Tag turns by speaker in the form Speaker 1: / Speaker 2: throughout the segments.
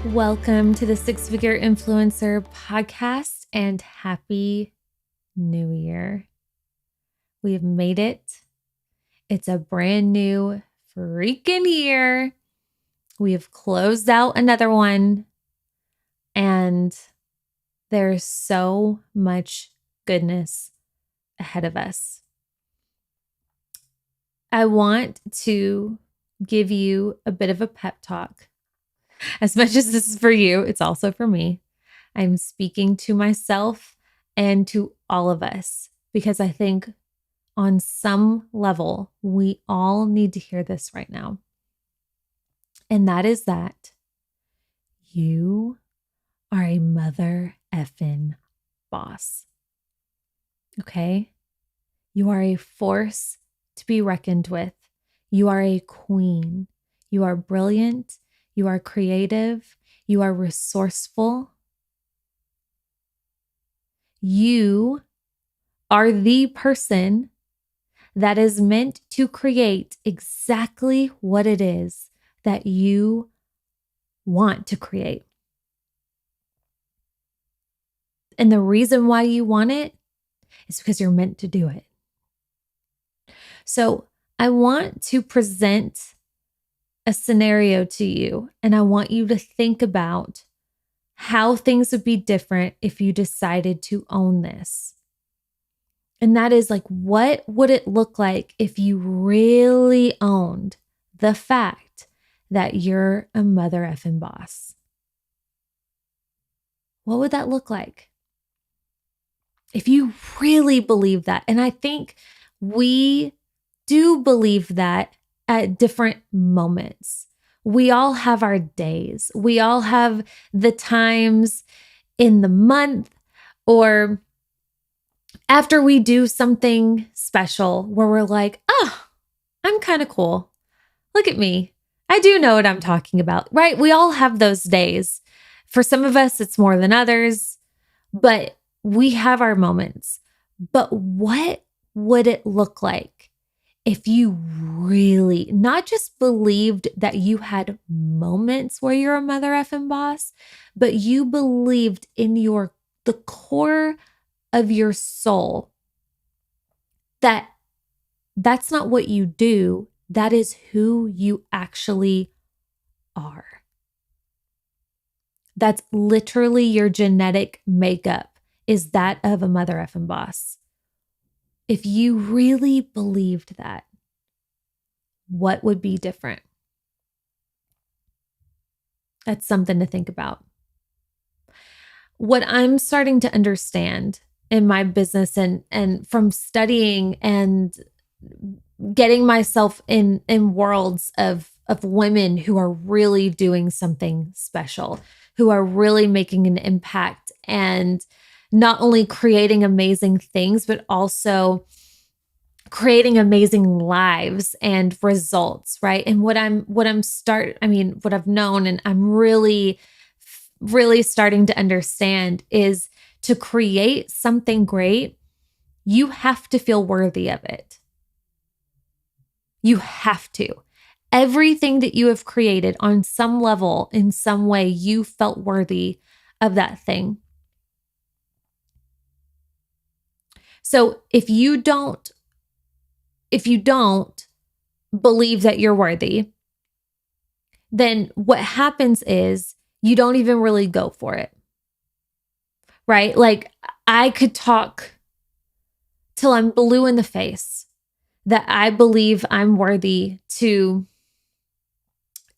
Speaker 1: Welcome to the Six Figure Influencer podcast and Happy New Year. We have made it. It's a brand new freaking year. We have closed out another one, and there's so much goodness ahead of us. I want to give you a bit of a pep talk. As much as this is for you, it's also for me. I'm speaking to myself and to all of us because I think on some level, we all need to hear this right now. And that is that you are a mother effing boss. Okay? You are a force to be reckoned with. You are a queen. You are brilliant. You are creative. You are resourceful. You are the person that is meant to create exactly what it is that you want to create. And the reason why you want it is because you're meant to do it. So I want to present a scenario to you, and I want you to think about how things would be different if you decided to own this. And that is like, what would it look like if you really owned the fact that you're a mother effing boss? What would that look like? If you really believe that, and I think we do believe that at different moments. We all have our days. We all have the times in the month or after we do something special where we're like, oh, I'm kind of cool. Look at me. I do know what I'm talking about, right? We all have those days. For some of us, it's more than others, but we have our moments. But what would it look like if you really not just believed that you had moments where you're a mother effing boss, but you believed in the core of your soul that that's not what you do, that is who you actually are. That's literally your genetic makeup, is that of a mother effing boss. If you really believed that, what would be different? That's something to think about. What I'm starting to understand in my business and from studying and getting myself in worlds of women who are really doing something special, who are really making an impact and not only creating amazing things, but also creating amazing lives and results, right? And what I've known and I'm really starting to understand is to create something great, you have to feel worthy of it. You have to. Everything that you have created on some level, in some way, you felt worthy of that thing. So if you don't believe that you're worthy, then what happens is you don't even really go for it, right? Like I could talk till I'm blue in the face that I believe I'm worthy to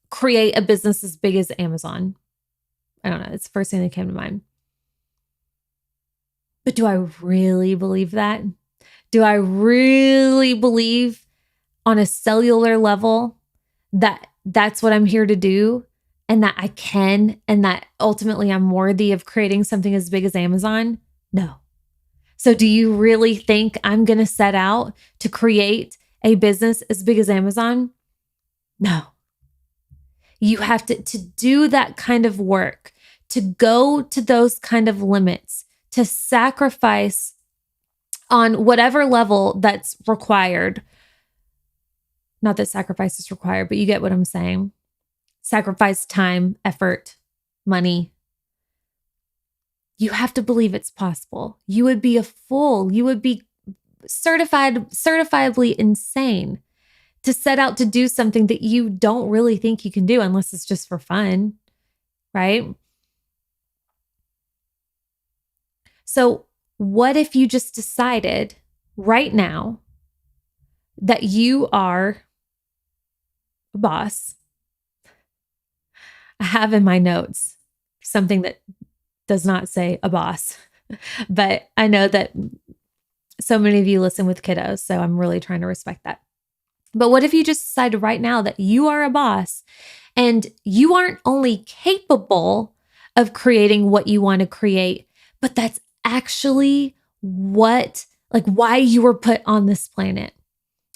Speaker 1: create a business as big as Amazon. I don't know. It's the first thing that came to mind. But do I really believe that? Do I really believe on a cellular level that that's what I'm here to do and that I can and that ultimately I'm worthy of creating something as big as Amazon? No. So do you really think I'm going to set out to create a business as big as Amazon? No. You have to do that kind of work, to go to those kind of limits, to sacrifice on whatever level that's required. Not that sacrifice is required, but you get what I'm saying. Sacrifice time, effort, money. You have to believe it's possible. You would be a fool. You would be certifiably insane to set out to do something that you don't really think you can do unless it's just for fun, right? So, what if you just decided right now that you are a boss? I have in my notes something that does not say a boss, but I know that so many of you listen with kiddos, so I'm really trying to respect that. But what if you just decided right now that you are a boss and you aren't only capable of creating what you want to create, but that's actually why you were put on this planet?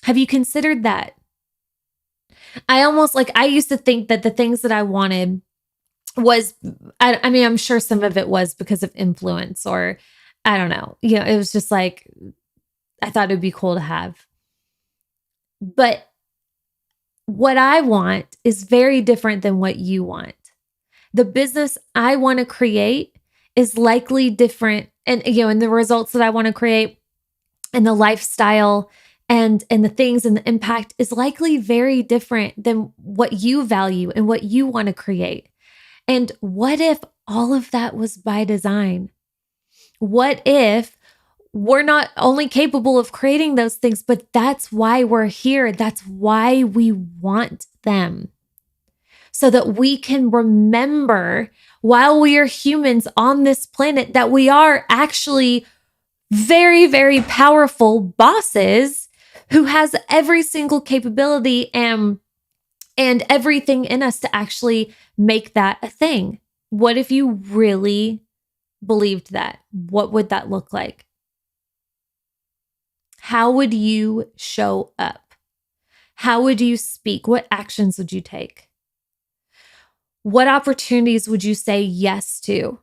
Speaker 1: Have you considered that? I used to think that the things that I wanted was, I mean, I'm sure some of it was because of influence or I don't know. It was just like, I thought it'd be cool to have. But what I want is very different than what you want. The business I want to create is likely different. And the results that I want to create and the lifestyle and the things and the impact is likely very different than what you value and what you want to create. And what if all of that was by design? What if we're not only capable of creating those things, but that's why we're here. That's why we want them. So that we can remember while we are humans on this planet that we are actually very, very powerful bosses who has every single capability and everything in us to actually make that a thing. What if you really believed that? What would that look like? How would you show up? How would you speak? What actions would you take? What opportunities would you say yes to?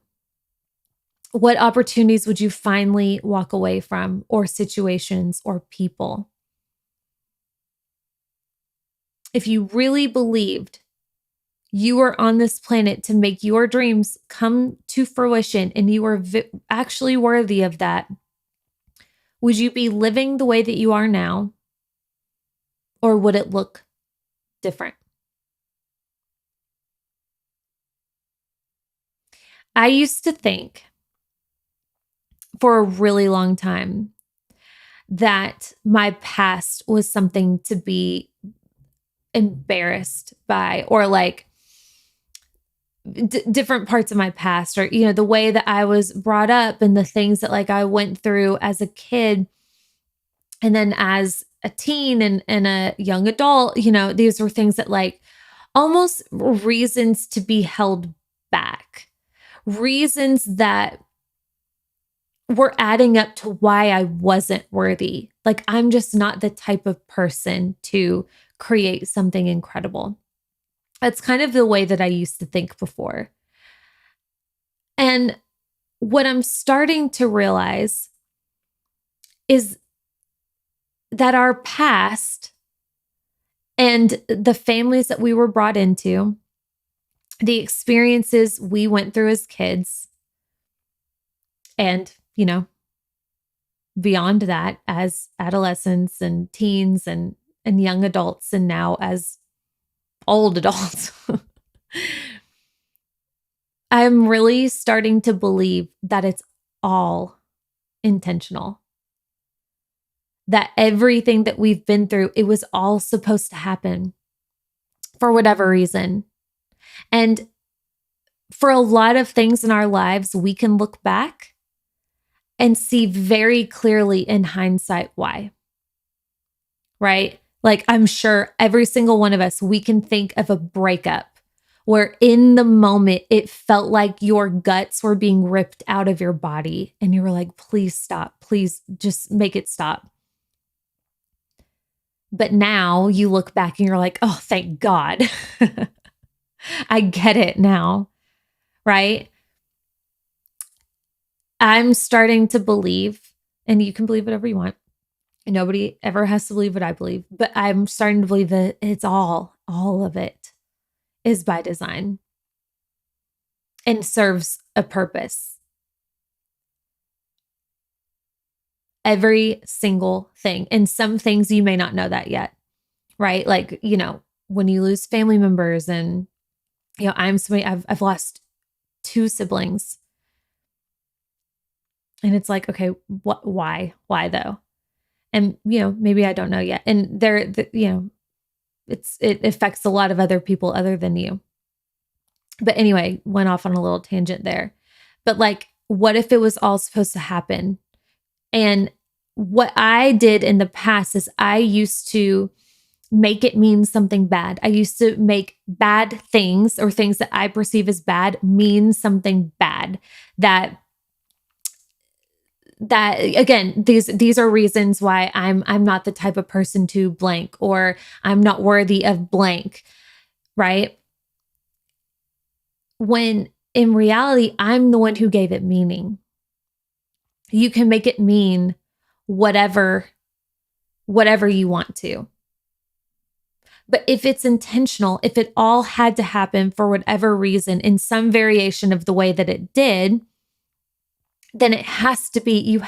Speaker 1: What opportunities would you finally walk away from, or situations or people? If you really believed you were on this planet to make your dreams come to fruition and you are actually worthy of that, would you be living the way that you are now? Or would it look different? I used to think for a really long time that my past was something to be embarrassed by, or like different parts of my past, or the way that I was brought up and the things that like I went through as a kid and then as a teen and a young adult. These were things that like almost reasons to be held back, reasons that were adding up to why I wasn't worthy. Like I'm just not the type of person to create something incredible. That's kind of the way that I used to think before. And what I'm starting to realize is that our past and the families that we were brought into, the experiences we went through as kids, and, beyond that as adolescents and teens and young adults, and now as old adults, I'm really starting to believe that it's all intentional. That everything that we've been through, it was all supposed to happen for whatever reason. And for a lot of things in our lives, we can look back and see very clearly in hindsight why. Right? Like I'm sure every single one of us, we can think of a breakup where in the moment it felt like your guts were being ripped out of your body and you were like, please stop, please just make it stop. But now you look back and you're like, oh, thank God. I get it now, right? I'm starting to believe, and you can believe whatever you want. Nobody ever has to believe what I believe, but I'm starting to believe that it's all of it is by design. and serves a purpose. Every single thing. And some things you may not know that yet, right? Like, when you lose family members and, I'm somebody, I've lost 2 siblings. And it's like, okay, why though? And, maybe I don't know yet. And it affects a lot of other people other than you. But anyway, went off on a little tangent there. But like, what if it was all supposed to happen? And what I did in the past is I used to make it mean something bad. I used to make bad things or things that I perceive as bad mean something bad. That again, these are reasons why I'm not the type of person to blank, or I'm not worthy of blank, right? When in reality, I'm the one who gave it meaning. You can make it mean whatever you want to. But if it's intentional, if it all had to happen for whatever reason in some variation of the way that it did, then it has to be,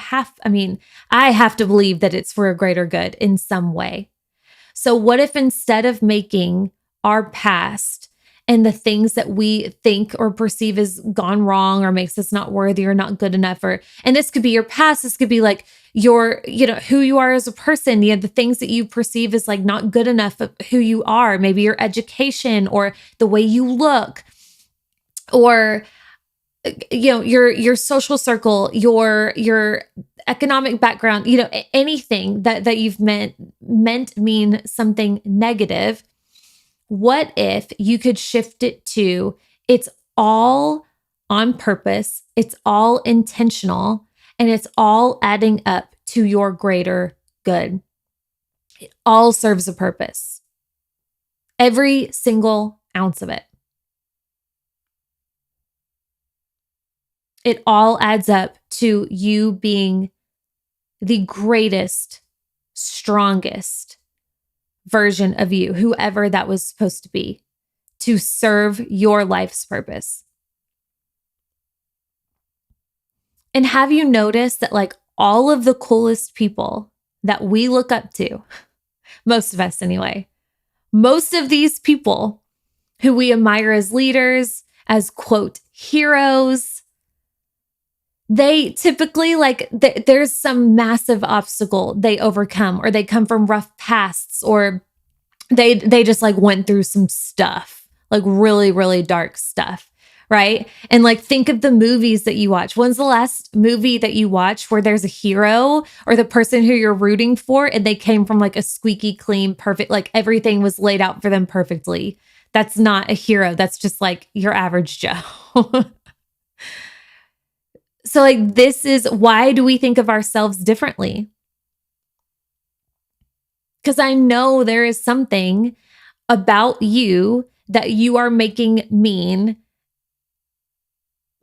Speaker 1: I have to believe that it's for a greater good in some way. So what if instead of making our past and the things that we think or perceive as gone wrong or makes us not worthy or not good enough, and this could be your past, this could be like your, who you are as a person, the things that you perceive as like not good enough of who you are, maybe your education or the way you look, or your social circle, your economic background, anything that you've meant mean something negative. What if you could shift it to, it's all on purpose, it's all intentional, and it's all adding up to your greater good. It all serves a purpose. Every single ounce of it. It all adds up to you being the greatest, strongest version of you, whoever that was supposed to be, to serve your life's purpose. And have you noticed that like all of the coolest people that we look up to, most of us anyway, most of these people who we admire as leaders, as quote, heroes, they typically there's some massive obstacle they overcome, or they come from rough pasts, or they just like went through some stuff, like really, really dark stuff, right? And like think of the movies that you watch. When's the last movie that you watched where there's a hero or the person who you're rooting for and they came from like a squeaky clean, perfect, like everything was laid out for them perfectly? That's not a hero. That's just like your average Joe. So like, this is why do we think of ourselves differently? Because I know there is something about you that you are making mean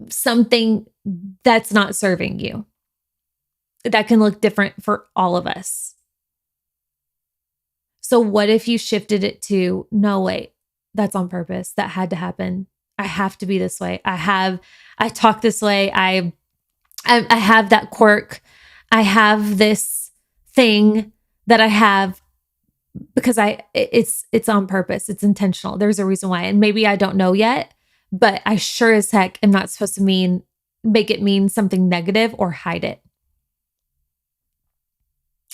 Speaker 1: something that's not serving you. That can look different for all of us. So what if you shifted it to, no, wait, that's on purpose. That had to happen. I have to be this way. I talk this way. I have that quirk. I have this thing that I have because it's on purpose. It's intentional. There's a reason why. And maybe I don't know yet, but I sure as heck am not supposed to make it mean something negative or hide it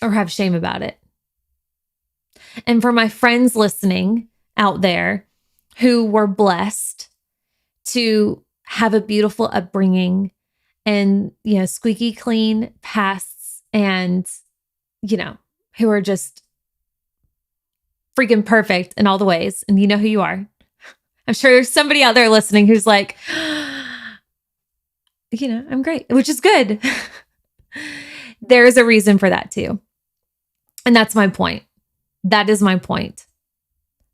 Speaker 1: or have shame about it. And for my friends listening out there who were blessed to have a beautiful upbringing and, squeaky clean pasts and, who are just freaking perfect in all the ways. And you know who you are. I'm sure there's somebody out there listening who's like, I'm great, which is good. There is a reason for that too. And that's my point. That is my point.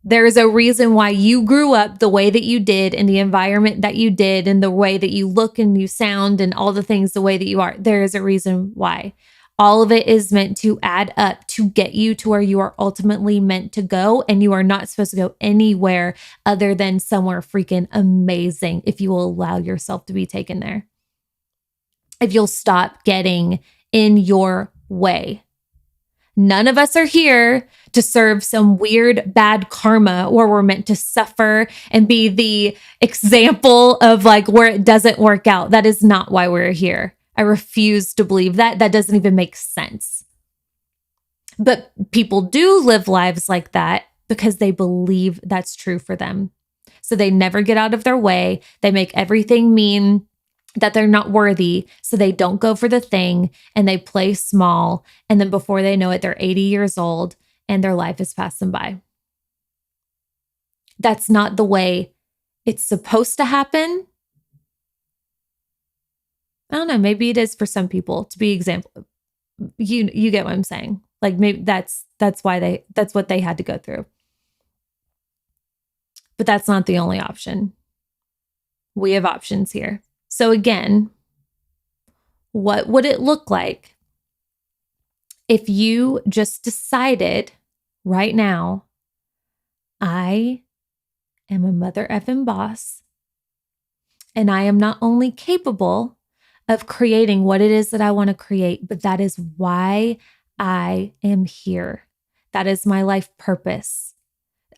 Speaker 1: There is a reason why you grew up the way that you did, in the environment that you did, and the way that you look and you sound and all the things the way that you are. There is a reason why. All of it is meant to add up to get you to where you are ultimately meant to go. And you are not supposed to go anywhere other than somewhere freaking amazing if you will allow yourself to be taken there. If you'll stop getting in your way. None of us are here to serve some weird bad karma where we're meant to suffer and be the example of like where it doesn't work out. That is not why we're here. I refuse to believe that. That doesn't even make sense. But people do live lives like that because they believe that's true for them. So they never get out of their way. They make everything mean that they're not worthy. So they don't go for the thing and they play small. And then before they know it, they're 80 years old and their life is passing by. That's not the way it's supposed to happen. I don't know. Maybe it is for some people to be example. You get what I'm saying? Like maybe that's what they had to go through. But that's not the only option. We have options here. So again, what would it look like if you just decided right now, I am a mother effing boss, and I am not only capable of creating what it is that I want to create, but that is why I am here. That is my life purpose.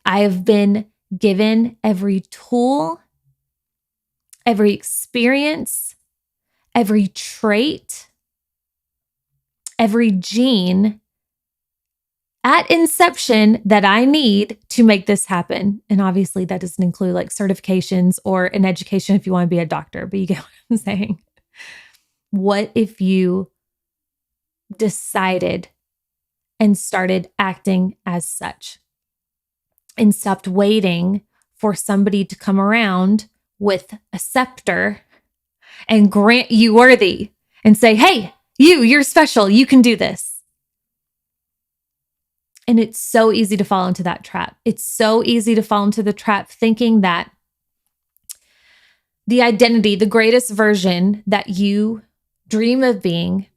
Speaker 1: I have been given every tool, every experience, every trait, every gene at inception that I need to make this happen. And obviously that doesn't include like certifications or an education if you want to be a doctor, but you get what I'm saying. What if you decided and started acting as such and stopped waiting for somebody to come around with a scepter and grant you worthy and say, hey, you're special. You can do this. And it's so easy to fall into that trap. It's so easy to fall into the trap thinking that the identity, the greatest version that you dream of being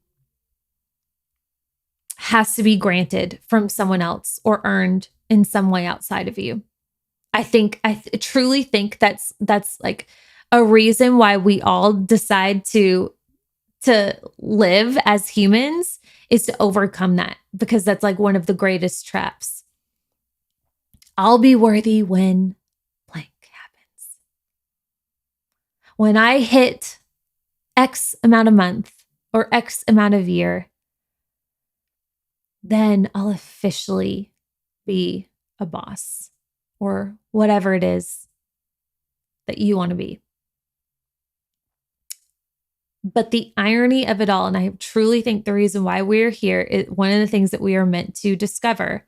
Speaker 1: has to be granted from someone else or earned in some way outside of you. I truly think that's like a reason why we all decide to live as humans is to overcome that, because that's like one of the greatest traps. I'll be worthy when blank happens. When I hit X amount of month or X amount of year, then I'll officially be a boss or whatever it is that you want to be. But the irony of it all, and I truly think the reason why we're here, one of the things that we are meant to discover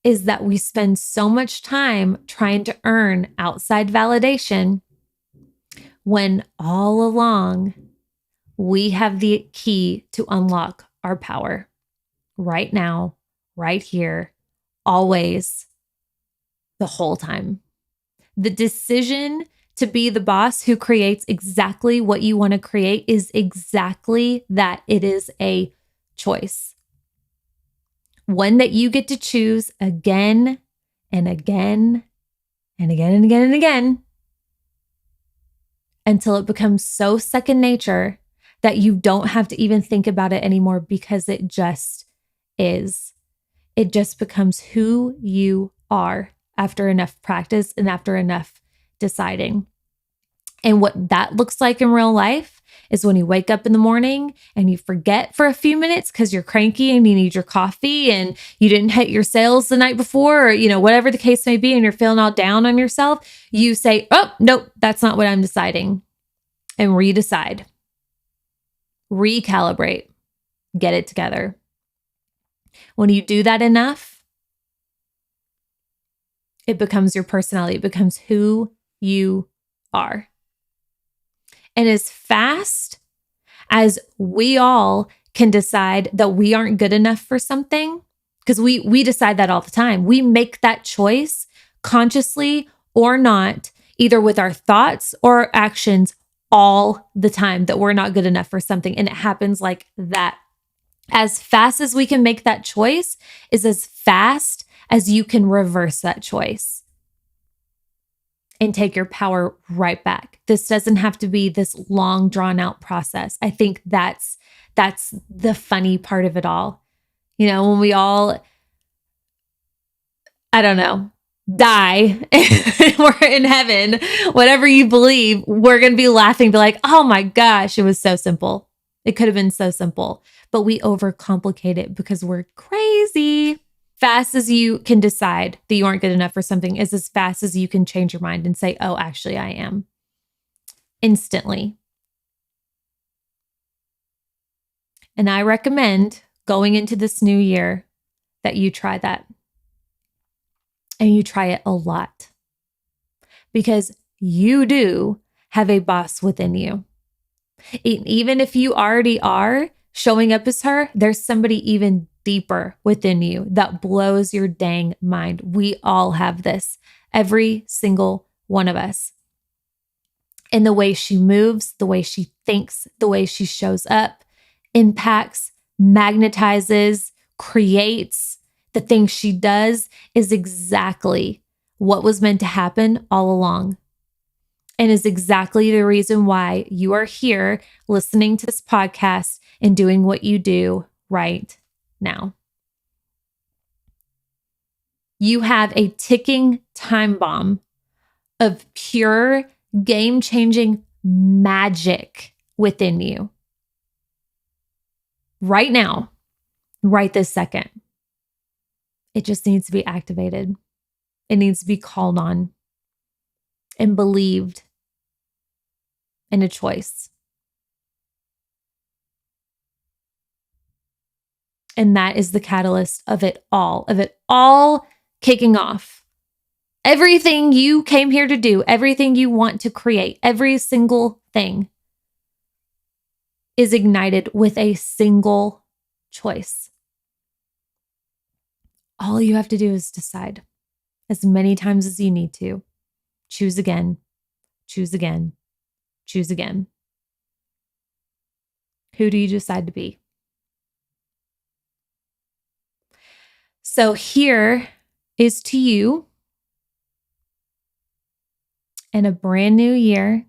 Speaker 1: is that we spend so much time trying to earn outside validation when all along we have the key to unlock our power right now, right here, always, the whole time. The decision to be the boss who creates exactly what you want to create is exactly that. It is a choice. One that you get to choose again and again and again and again and again until it becomes so second nature that you don't have to even think about it anymore, because it just is. It just becomes who you are after enough practice and after enough deciding. And what that looks like in real life is when you wake up in the morning and you forget for a few minutes because you're cranky and you need your coffee and you didn't hit your sales the night before, or, whatever the case may be, and you're feeling all down on yourself, you say, oh, nope, that's not what I'm deciding. And redecide, recalibrate, get it together. When you do that enough, it becomes your personality. It becomes who you are. And as fast as we all can decide that we aren't good enough for something, because we decide that all the time. We make that choice consciously or not, either with our thoughts or our actions all the time that we're not good enough for something. And it happens like that. As fast as we can make that choice is as fast as you can reverse that choice and take your power right back. This doesn't have to be this long, drawn out process. I think that's the funny part of it all. You know, when we all, I don't know, die, we're in heaven, whatever you believe, we're going to be laughing, be like, oh my gosh, it was so simple. It could have been so simple, but we overcomplicate it because we're crazy. Fast as you can decide that you aren't good enough for something is as fast as you can change your mind and say, oh, actually I am. Instantly. And I recommend going into this new year that you try that. And you try it a lot. Because you do have a boss within you. Even if you already are showing up as her, there's somebody even deeper within you that blows your dang mind. We all have this, every single one of us. And the way she moves, the way she thinks, the way she shows up, impacts, magnetizes, creates, the things she does is exactly what was meant to happen all along. And is exactly the reason why you are here listening to this podcast and doing what you do right now. You have a ticking time bomb of pure game-changing magic within you. Right now, right this second. It just needs to be activated. It needs to be called on and believed in a choice. And that is the catalyst of it all kicking off. Everything you came here to do, everything you want to create, every single thing is ignited with a single choice. All you have to do is decide as many times as you need to. Choose again, choose again, choose again. Who do you decide to be? So here is to you in a brand new year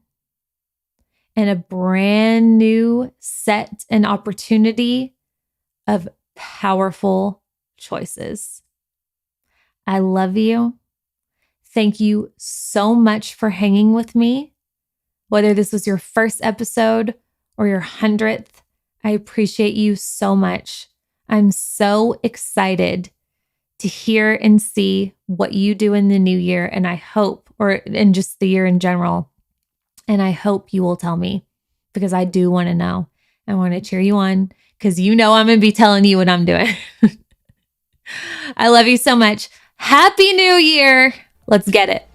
Speaker 1: and a brand new set and opportunity of powerful choices. I love you. Thank you so much for hanging with me. Whether this was your first episode or your 100th, I appreciate you so much. I'm so excited to hear and see what you do in the new year. And I hope, or in just the year in general, and I hope you will tell me because I do want to know. I want to cheer you on because you know I'm going to be telling you what I'm doing. I love you so much. Happy New Year. Let's get it.